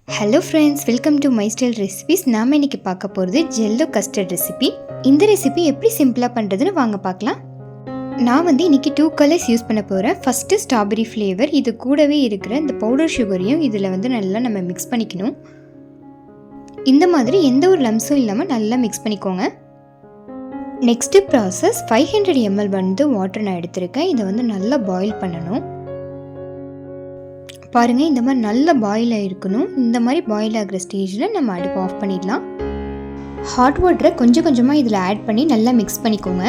Hello friends, welcome to my style recipes. நாம் இன்றைக்கி பார்க்க போகிறது ஜெல்லோ கஸ்டர்ட் ரெசிபி. இந்த ரெசிபி எப்படி சிம்பிளாக பண்ணுறதுன்னு வாங்க பார்க்கலாம். நான் இன்றைக்கி 2 கலர்ஸ் யூஸ் பண்ண போகிறேன். ஃபஸ்ட்டு ஸ்ட்ராபெரி ஃப்ளேவர், இது கூடவே இருக்கிற இந்த பவுடர் சுகரையும் இதில் நல்லா நம்ம மிக்ஸ் பண்ணிக்கணும். இந்த மாதிரி எந்த ஒரு லம்ஸும் இல்லாமல் நல்லா மிக்ஸ் பண்ணிக்கோங்க. நெக்ஸ்ட்டு ப்ராசஸ் 500 ml வாட்டர் நான் எடுத்திருக்கேன். இதை நல்லா பாயில் பண்ணணும். பாருங்கள், இந்த மாதிரி நல்லா பாயில் ஆகிருக்கணும். இந்த மாதிரி பாயில் ஆகிற ஸ்டேஜில் நம்ம அடுப்பு ஆஃப் பண்ணிடலாம். ஹாட் வாட்டரை கொஞ்சம் கொஞ்சமாக இதில் ஆட் பண்ணி நல்லா மிக்ஸ் பண்ணிக்கோங்க.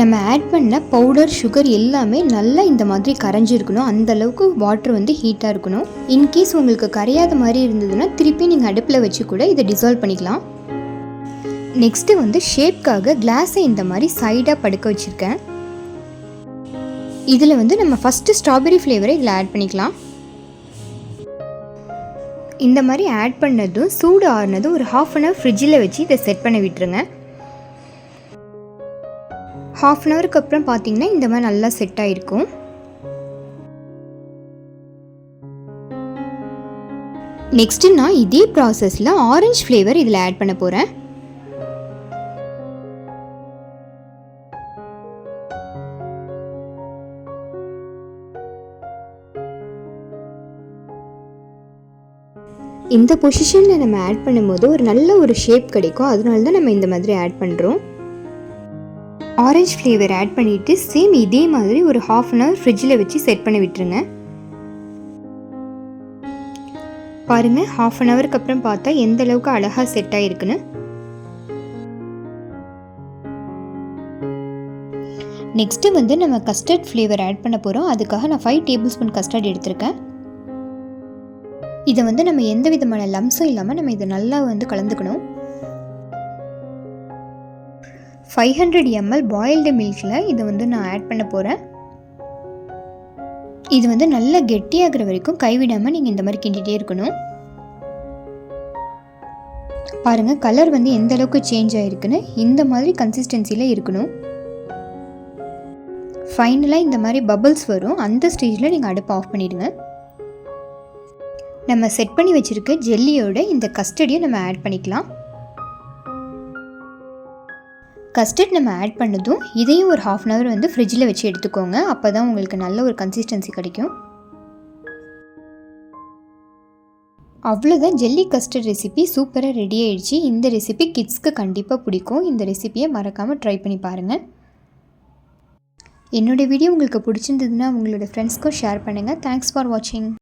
நம்ம ஆட் பண்ண பவுடர் சுகர் எல்லாமே நல்லா இந்த மாதிரி கரைஞ்சிருக்கணும். அந்தளவுக்கு வாட்டர் ஹீட்டாக இருக்கணும். இன்கேஸ் உங்களுக்கு கரையாத மாதிரி இருந்ததுன்னா திருப்பி நீங்கள் அடுப்பில் வச்சு கூட இதை டிசால்வ் பண்ணிக்கலாம். நெக்ஸ்ட்டு ஷேப்காக கிளாஸை இந்த மாதிரி சைடாக படுக்க வச்சுருக்கேன். இதில் நம்ம ஃபஸ்ட்டு ஸ்ட்ராபெரி ஃப்ளேவரை இதில் ஆட் பண்ணிக்கலாம். இந்த மாதிரி ஆட் பண்ணதும் சூடு ஆறுனதும் ஒரு 1/2 hour ஃப்ரிட்ஜில் வச்சு இதை செட் பண்ண விட்டுருங்க. 1/2 hourக்கு அப்புறம் பார்த்தீங்கன்னா இந்த மாதிரி நல்லா செட் ஆகிருக்கும். நெக்ஸ்ட்டு நான் இதே ப்ராசஸில் ஆரஞ்சு ஃப்ளேவர் இதில் ஆட் பண்ண போகிறேன். இந்த பொசிஷனில் நம்ம ஆட் பண்ணும்போது ஒரு நல்ல ஒரு ஷேப் கிடைக்கும். அதனால தான் நம்ம இந்த மாதிரி ஆட் பண்ணுறோம். ஆரஞ்சு ஃப்ளேவர் ஆட் பண்ணிவிட்டு சேம் இதே மாதிரி ஒரு 1/2 hour ஃப்ரிட்ஜில் வச்சு செட் பண்ணி விட்டுருங்க. பாருங்கள், 1/2 hourக்கு அப்புறம் பார்த்தா எந்த அளவுக்கு அழகாக செட் ஆகிருக்குன்னு. நெக்ஸ்ட்டு நம்ம கஸ்டர்ட் ஃப்ளேவர் ஆட் பண்ண போகிறோம். அதுக்காக நான் 5 tablespoon கஸ்டர்ட் எடுத்திருக்கேன். இதை நம்ம எந்த விதமான லம்ஸும் இல்லாமல் நம்ம இதை நல்லா கலந்துக்கணும். 500 ml பாயில்டு மில்கில் இதை நான் ஆட் பண்ண போகிறேன். இது நல்லா கெட்டியாகிற வரைக்கும் கைவிடாமல் நீங்கள் இந்த மாதிரி கிண்டிகிட்டே இருக்கணும். பாருங்கள், கலர் எந்த அளவுக்கு சேஞ்ச் ஆகிருக்குன்னு. இந்த மாதிரி கன்சிஸ்டன்சியில் இருக்கணும். ஃபைனலாக இந்த மாதிரி பபிள்ஸ் வரும். அந்த ஸ்டேஜில் நீங்கள் அடுப்பை ஆஃப் பண்ணிவிடுங்க. நம்ம செட் பண்ணி வச்சுருக்க ஜெல்லியோட இந்த கஸ்டர்டையும் நம்ம ஆட் பண்ணிக்கலாம். கஸ்டர்ட் நம்ம ஆட் பண்ணதும் இதையும் ஒரு 1/2 hour ஃப்ரிட்ஜில் வச்சு எடுத்துக்கோங்க. அப்போ தான் உங்களுக்கு நல்ல ஒரு கன்சிஸ்டன்சி கிடைக்கும். அவ்வளோதான், ஜெல்லி கஸ்டர்ட் ரெசிபி சூப்பராக ரெடி ஆகிடுச்சு. இந்த ரெசிபி கிட்ஸ்க்கு கண்டிப்பாக பிடிக்கும். இந்த ரெசிபியை மறக்காமல் ட்ரை பண்ணி பாருங்கள். என்னோடய வீடியோ உங்களுக்கு பிடிச்சிருந்ததுன்னா உங்களோட ஃப்ரெண்ட்ஸ்க்கும் ஷேர் பண்ணுங்கள். தேங்க்ஸ் ஃபார் வாட்சிங்.